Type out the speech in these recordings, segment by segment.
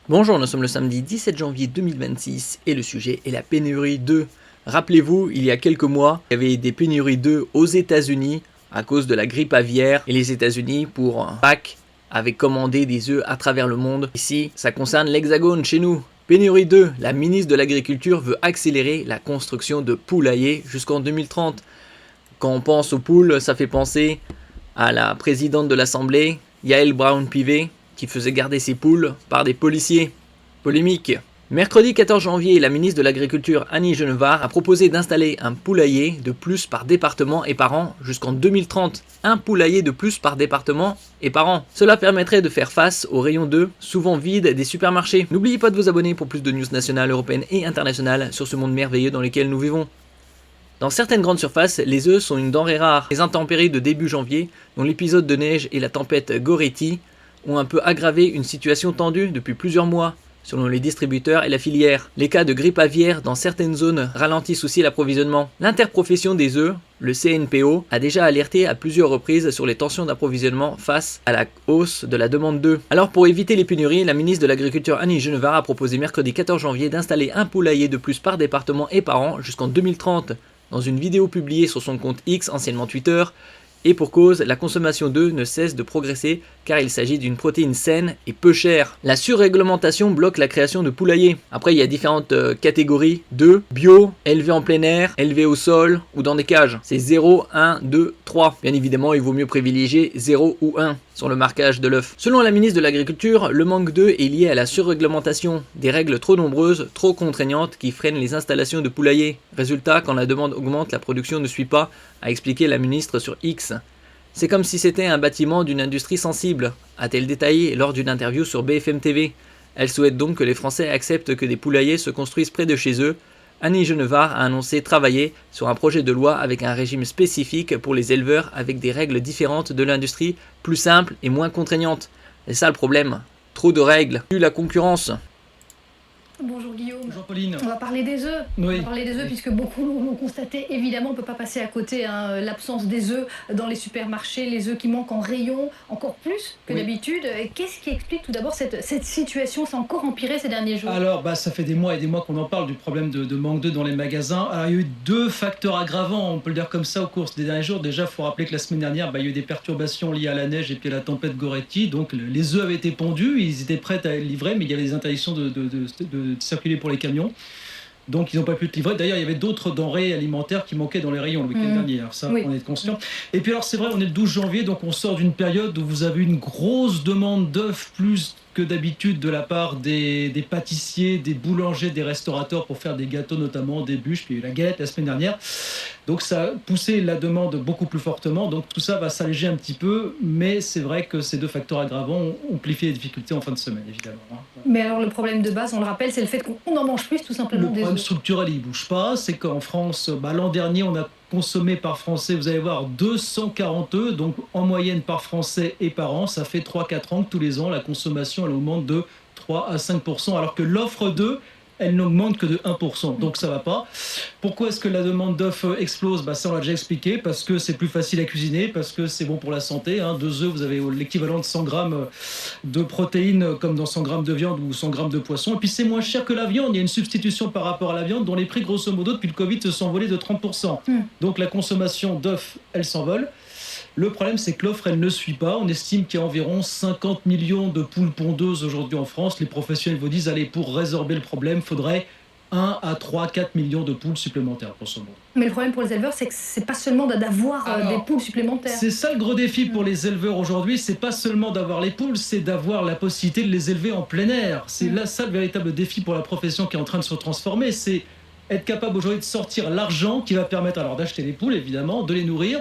Bonjour, nous sommes le samedi 17 janvier 2026 et le sujet est la pénurie d'œufs. Rappelez-vous, il y a quelques mois, il y avait des pénuries d'œufs aux États-Unis à cause de la grippe aviaire et les États-Unis, pour Pâques, avaient commandé des œufs à travers le monde. Ici, ça concerne l'Hexagone chez nous. Pénurie d'œufs, la ministre de l'Agriculture veut accélérer la construction de poulaillers jusqu'en 2030. Quand on pense aux poules, ça fait penser à la présidente de l'Assemblée, Yael Braun-Pivet, qui faisait garder ses poules par des policiers. Polémique. Mercredi 14 janvier, la ministre de l'Agriculture Annie Genevard a proposé d'installer un poulailler de plus par département et par an jusqu'en 2030. Un poulailler de plus par département et par an. Cela permettrait de faire face aux rayons d'œufs souvent vides des supermarchés. N'oubliez pas de vous abonner pour plus de news nationales, européennes et internationales sur ce monde merveilleux dans lequel nous vivons. Dans certaines grandes surfaces, les œufs sont une denrée rare. Les intempéries de début janvier, dont l'épisode de neige et la tempête Goretti, ont un peu aggravé une situation tendue depuis plusieurs mois, selon les distributeurs et la filière. Les cas de grippe aviaire dans certaines zones ralentissent aussi l'approvisionnement. L'interprofession des œufs, le CNPO, a déjà alerté à plusieurs reprises sur les tensions d'approvisionnement face à la hausse de la demande d'œufs. Alors pour éviter les pénuries, la ministre de l'Agriculture Annie Genevard a proposé mercredi 14 janvier d'installer un poulailler de plus par département et par an jusqu'en 2030. Dans une vidéo publiée sur son compte X, anciennement Twitter, et pour cause, la consommation d'œufs ne cesse de progresser car il s'agit d'une protéine saine et peu chère. La surréglementation bloque la création de poulaillers. Après, il y a différentes catégories d'œufs: bio, élevés en plein air, élevés au sol ou dans des cages. C'est 0, 1, 2, 3. Bien évidemment, il vaut mieux privilégier 0 ou 1 sur le marquage de l'œuf. Selon la ministre de l'Agriculture, le manque d'œufs est lié à la surréglementation, des règles trop nombreuses, trop contraignantes qui freinent les installations de poulaillers. Résultat, quand la demande augmente, la production ne suit pas, a expliqué la ministre sur X. C'est comme si c'était un bâtiment d'une industrie sensible, a-t-elle détaillé lors d'une interview sur BFM TV. Elle souhaite donc que les Français acceptent que des poulaillers se construisent près de chez eux. Annie Genevard a annoncé travailler sur un projet de loi avec un régime spécifique pour les éleveurs avec des règles différentes de l'industrie, plus simples et moins contraignantes. C'est ça le problème, trop de règles, plus la concurrence. Bonjour Guillaume. Bonjour Pauline. On va parler des œufs. Oui. On va parler des œufs puisque beaucoup l'ont constaté. Évidemment, on ne peut pas passer à côté l'absence des œufs dans les supermarchés, les œufs qui manquent en rayon, encore plus que d'habitude. Qu'est-ce qui explique tout d'abord cette situation? C'est encore empiré ces derniers jours. Alors, ça fait des mois et des mois qu'on en parle du problème de manque d'œufs dans les magasins. Alors, il y a eu deux facteurs aggravants, on peut le dire comme ça, au cours des derniers jours. Déjà, il faut rappeler que la semaine dernière, il y a eu des perturbations liées à la neige et puis à la tempête Goretti. Donc, les œufs avaient été pondus, ils étaient prêts à être livrés, mais il y avait des interdictions de circuler pour les camions. Donc ils n'ont pas pu être livrés. D'ailleurs, il y avait d'autres denrées alimentaires qui manquaient dans les rayons le week-end dernier. Alors ça, on est conscient. Et puis alors, c'est vrai, on est le 12 janvier, donc on sort d'une période où vous avez une grosse demande d'œufs, plus que d'habitude, de la part des pâtissiers, des boulangers, des restaurateurs pour faire des gâteaux, notamment des bûches. Puis il y a eu la galette la semaine dernière. Donc ça a poussé la demande beaucoup plus fortement. Donc tout ça va s'alléger un petit peu, mais c'est vrai que ces deux facteurs aggravants ont amplifié les difficultés en fin de semaine, évidemment. Mais alors le problème de base, on le rappelle, c'est le fait qu'on en mange plus, tout simplement. Le problème structurel, il ne bouge pas. C'est qu'en France, l'an dernier, on a consommé par Français, vous allez voir, 240 œufs, donc en moyenne par Français et par an. Ça fait 3-4 ans que tous les ans, la consommation elle augmente de 3 à 5%, alors que l'offre d'œufs, elle n'augmente que de 1%, donc ça va pas. Pourquoi est-ce que la demande d'œufs explose? Ça on l'a déjà expliqué, parce que c'est plus facile à cuisiner, parce que c'est bon pour la santé. 2 œufs, vous avez l'équivalent de 100 grammes de protéines, comme dans 100 grammes de viande ou 100 grammes de poisson. Et puis c'est moins cher que la viande, il y a une substitution par rapport à la viande, dont les prix grosso modo depuis le Covid se sont envolés de 30%. Donc la consommation d'œufs, elle s'envole. Le problème, c'est que l'offre, elle ne suit pas. On estime qu'il y a environ 50 millions de poules pondeuses aujourd'hui en France. Les professionnels vous disent, allez, pour résorber le problème, il faudrait 1 à 3, 4 millions de poules supplémentaires, grosso modo. Mais le problème pour les éleveurs, c'est que c'est pas seulement d'avoir des poules supplémentaires. C'est ça le gros défi pour les éleveurs aujourd'hui. C'est pas seulement d'avoir les poules, c'est d'avoir la possibilité de les élever en plein air. C'est là ça le véritable défi pour la profession qui est en train de se transformer. C'est être capable aujourd'hui de sortir l'argent qui va permettre alors d'acheter les poules, évidemment, de les nourrir,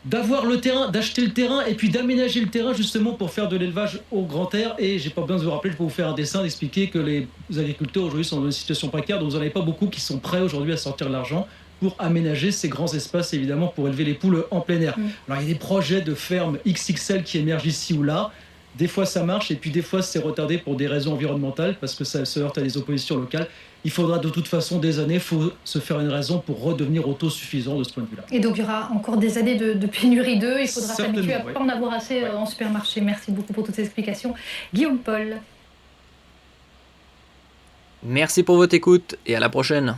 d'avoir le terrain, d'acheter le terrain et puis d'aménager le terrain justement pour faire de l'élevage au grand air. Et j'ai pas besoin de vous rappeler, je peux vous faire un dessin, d'expliquer que les agriculteurs aujourd'hui sont dans une situation précaire, donc vous n'en avez pas beaucoup qui sont prêts aujourd'hui à sortir de l'argent pour aménager ces grands espaces, évidemment, pour élever les poules en plein air. Alors il y a des projets de fermes XXL qui émergent ici ou là. Des fois ça marche et puis des fois c'est retardé pour des raisons environnementales parce que ça se heurte à des oppositions locales. Il faudra de toute façon des années, il faut se faire une raison pour redevenir autosuffisant de ce point de vue-là. Et donc il y aura encore des années de pénurie d'œufs, il faudra s'habituer à ne pas en avoir assez en supermarché. Merci beaucoup pour toutes ces explications. Guillaume Paul. Merci pour votre écoute et à la prochaine.